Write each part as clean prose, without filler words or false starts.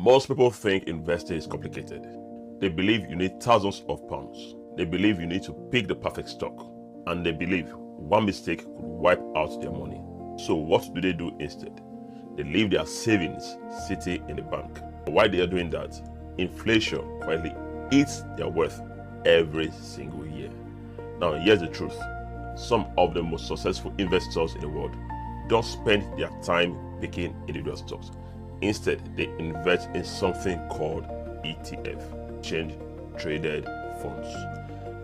Most people think investing is complicated. They believe you need thousands of pounds. They believe you need to pick the perfect stock. And they believe one mistake could wipe out their money. So what do they do instead? They leave their savings sitting in the bank. While they are doing that, inflation quietly eats their wealth every single year. Now here's the truth. Some of the most successful investors in the world don't spend their time picking individual stocks. Instead, they invest in something called ETF, exchange traded funds.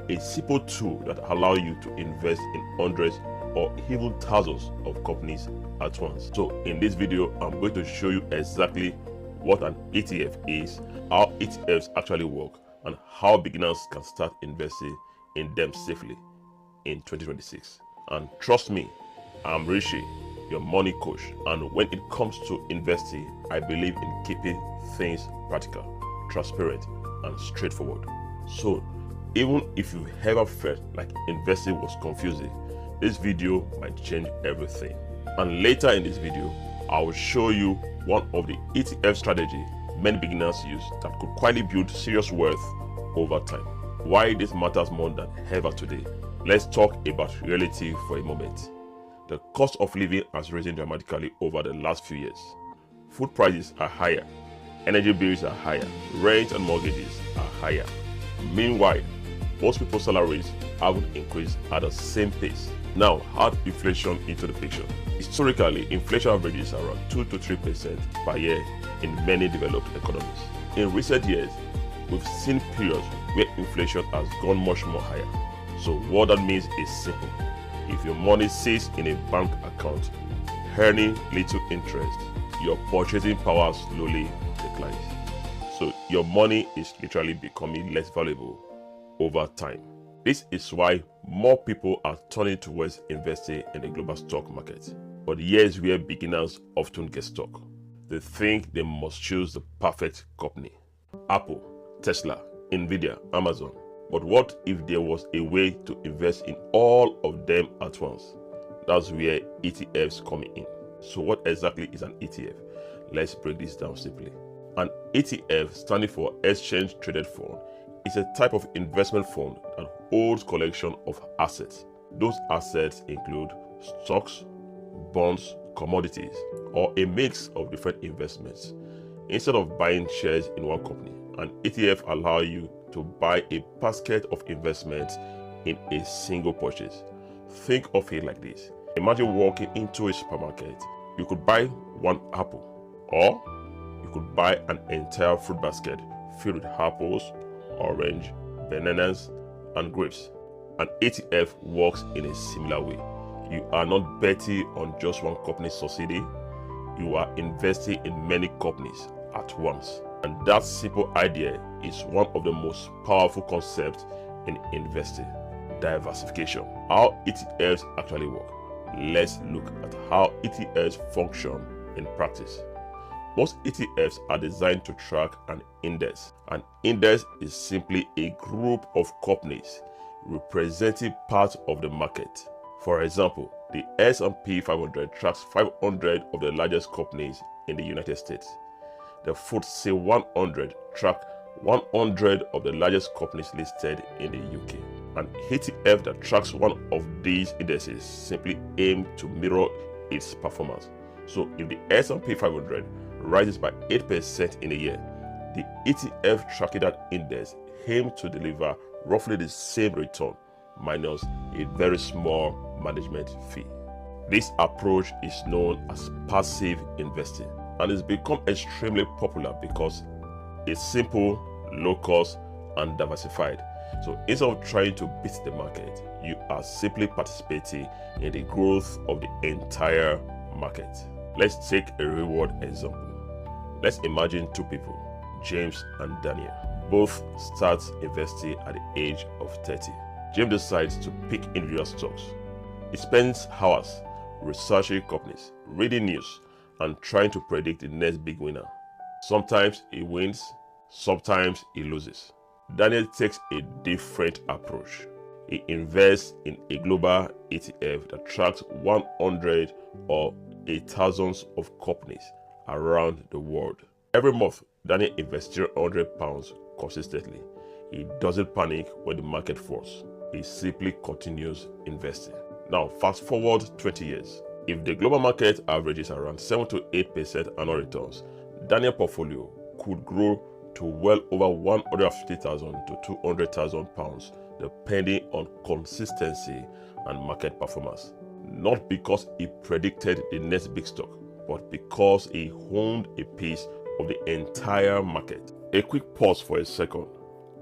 A simple tool that allows you to invest in hundreds or even thousands of companies at once. So in this video, I'm going to show you exactly what an ETF is, how ETFs actually work, and how beginners can start investing in them safely in 2026. And trust me, I'm Rishi, your money coach, and when it comes to investing, I believe in keeping things practical, transparent, and straightforward. So even if you've ever felt like investing was confusing, this video might change everything. And later in this video, I will show you one of the ETF strategies many beginners use that could quietly build serious wealth over time. Why this matters more than ever today. Let's talk about reality for a moment. The cost of living has risen dramatically over the last few years. Food prices are higher, energy bills are higher, rent and mortgages are higher. Meanwhile, most people's salaries haven't increased at the same pace. Now, add inflation into the picture. Historically, inflation averages around 2 to 3% per year in many developed economies. In recent years, we've seen periods where inflation has gone much more higher. So what that means is simple. If your money sits in a bank account, earning little interest, your purchasing power slowly declines. So your money is literally becoming less valuable over time. This is why more people are turning towards investing in the global stock market. But here's where beginners often get stuck. They think they must choose the perfect company. Apple, Tesla, Nvidia, Amazon. But what if there was a way to invest in all of them at once? That's where ETFs come in. So what exactly is an ETF? Let's break this down simply. An ETF, standing for Exchange Traded Fund, is a type of investment fund that holds collection of assets. Those assets include stocks, bonds, commodities, or a mix of different investments. Instead of buying shares in one company, an ETF allows you to buy a basket of investments in a single purchase. Think of it like this. Imagine walking into a supermarket. You could buy one apple, or you could buy an entire fruit basket filled with apples, orange, bananas, and grapes. An ETF works in a similar way. You are not betting on just one company succeeding. You are investing in many companies at once. And that simple idea is one of the most powerful concepts in investing. Diversification. How ETFs actually work. Let's look at how ETFs function in practice. Most ETFs are designed to track an index. An index is simply a group of companies representing parts of the market. For example, the S&P 500 tracks 500 of the largest companies in the United States. The FTSE 100 track 100 of the largest companies listed in the UK. An ETF that tracks one of these indices simply aims to mirror its performance. So if the S&P 500 rises by 8% in a year, the ETF tracking that index aims to deliver roughly the same return minus a very small management fee. This approach is known as passive investing, and it's become extremely popular because it's simple, low cost, and diversified. So instead of trying to beat the market, you are simply participating in the growth of the entire market. Let's take a real world example. Let's imagine two people, James and Daniel. Both start investing at the age of 30. James decides to pick individual stocks. He spends hours researching companies, reading news, and trying to predict the next big winner. Sometimes he wins, sometimes he loses. Daniel takes a different approach. He invests in a global ETF that tracks 100 or thousands of companies around the world. Every month, Daniel invests £100 consistently. He doesn't panic when the market falls. He simply continues investing. Now, fast forward 20 years. If the global market averages around 7 to 8% annual returns, Daniel's portfolio could grow to well over £150,000 to £200,000, depending on consistency and market performance. Not because he predicted the next big stock, but because he owned a piece of the entire market. A quick pause for a second.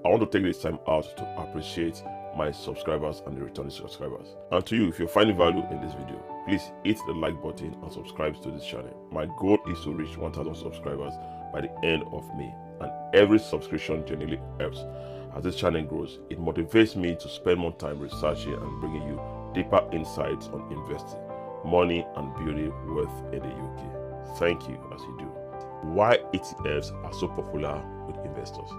I want to take this time out to appreciate my subscribers and the returning subscribers. And to you, if you're finding value in this video, please hit the like button and subscribe to this channel. My goal is to reach 1,000 subscribers by the end of May, and every subscription genuinely helps. As this channel grows, it motivates me to spend more time researching and bringing you deeper insights on investing, money, and building wealth in the UK. Thank you as you do. Why ETFs are so popular with investors?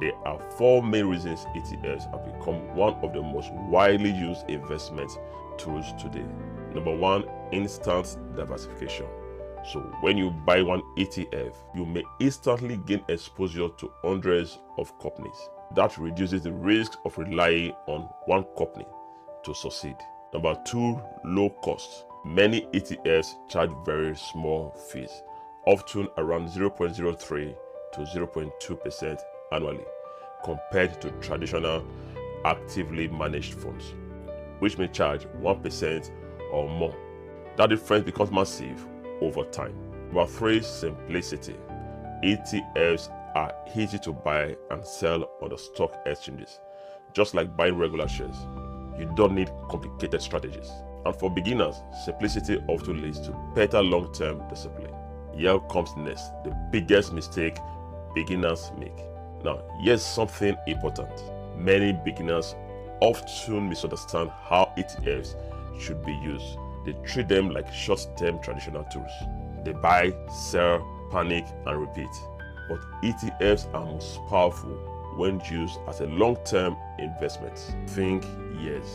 There are 4 main reasons ETFs have become one of the most widely used investment tools today. Number 1, instant diversification. So when you buy one ETF, you may instantly gain exposure to hundreds of companies. That reduces the risk of relying on one company to succeed. Number 2, low cost. Many ETFs charge very small fees, often around 0.03 to 0.2% annually, compared to traditional actively managed funds, which may charge 1% or more. That difference becomes massive over time. Number 3, simplicity. ETFs are easy to buy and sell on the stock exchanges, just like buying regular shares. You don't need complicated strategies. And for beginners, simplicity often leads to better long-term discipline. Here comes next, the biggest mistake beginners make. Now, here's something important. Many beginners often misunderstand how ETFs should be used. They treat them like short-term traditional tools. They buy, sell, panic, and repeat. But ETFs are most powerful when used as a long-term investment. Think years,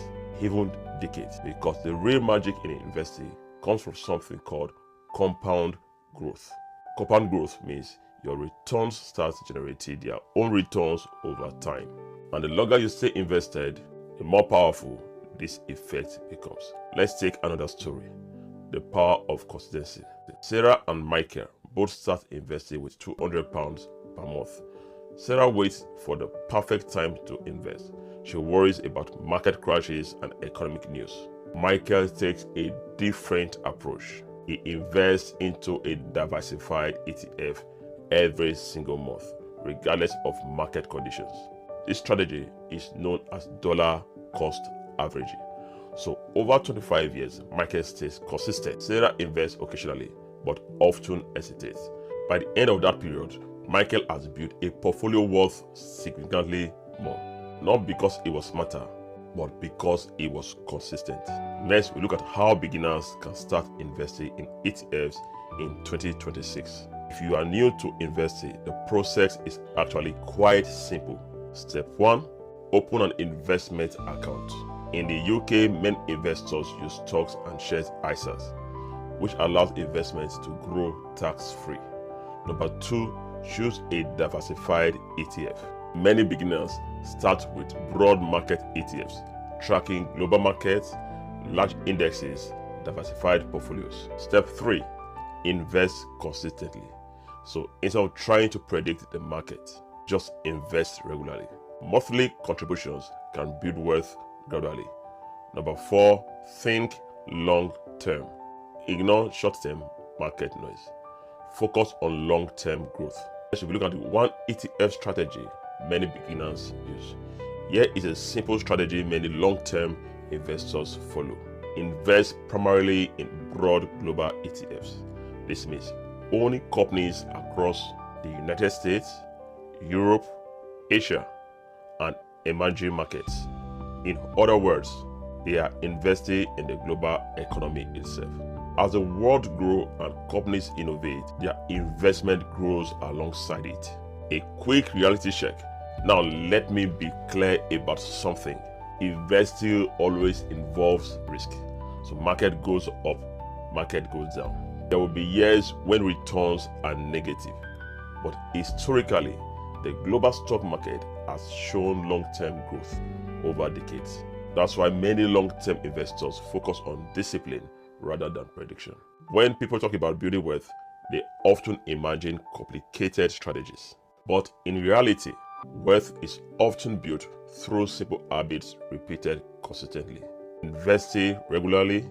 even decades, because the real magic in investing comes from something called compound growth. Compound growth means your returns start generating their own returns over time. And the longer you stay invested, the more powerful this effect becomes. Let's take another story. The power of consistency. Sarah and Michael both start investing with £200 per month. Sarah waits for the perfect time to invest. She worries about market crashes and economic news. Michael takes a different approach. He invests into a diversified ETF every single month, regardless of market conditions. This strategy is known as dollar cost averaging. So over 25 years, Michael stays consistent. Sarah invests occasionally, but often hesitates. By the end of that period, Michael has built a portfolio worth significantly more. Not because he was smarter, but because he was consistent. Next, we look at how beginners can start investing in ETFs in 2026. If you are new to investing, the process is actually quite simple. Step 1, open an investment account. In the UK, many investors use stocks and shares ISAs, which allows investments to grow tax-free. Number 2, choose a diversified ETF. Many beginners start with broad market ETFs, tracking global markets, large indexes, diversified portfolios. Step 3, invest consistently. So instead of trying to predict the market, just invest regularly. Monthly contributions can build wealth gradually. Number 4, think long term. Ignore short-term market noise. Focus on long-term growth. If we look at the one ETF strategy many beginners use. Here is a simple strategy many long-term investors follow. Invest primarily in broad global ETFs. This means owning companies across the United States, Europe, Asia, and emerging markets. In other words, they are investing in the global economy itself. As the world grows and companies innovate, their investment grows alongside it. A quick reality check. Now let me be clear about something. Investing always involves risk. So market goes up, market goes down. There will be years when returns are negative. but historically, the global stock market has shown long-term growth over decades. That's why many long-term investors focus on discipline rather than prediction. When people talk about building wealth, they often imagine complicated strategies. But in reality, wealth is often built through simple habits repeated consistently. Investing regularly,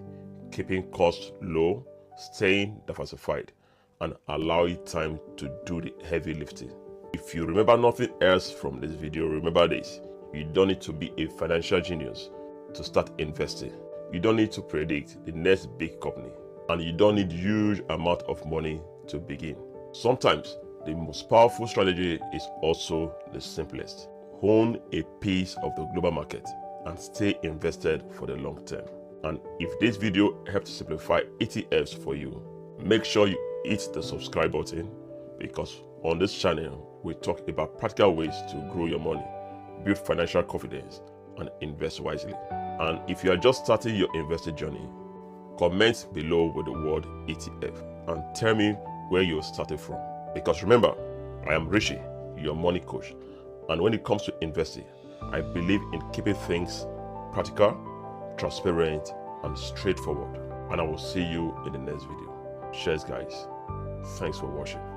keeping costs low, staying diversified, and allowing time to do the heavy lifting. If you remember nothing else from this video, remember this: you don't need to be a financial genius to start investing. You don't need to predict the next big company, and you don't need huge amount of money to begin. Sometimes the most powerful strategy is also the simplest. Own a piece of the global market and stay invested for the long term. And if this video helped simplify ETFs for you, make sure you hit the subscribe button, because on this channel we talk about practical ways to grow your money, build financial confidence, and invest wisely. And if you are just starting your investing journey, comment below with the word ETF and tell me where you started from. Because remember, I am Rishi, your money coach, and when it comes to investing, I believe in keeping things practical, transparent, and straightforward. And I will see you in the next video. Cheers guys. Thanks for watching.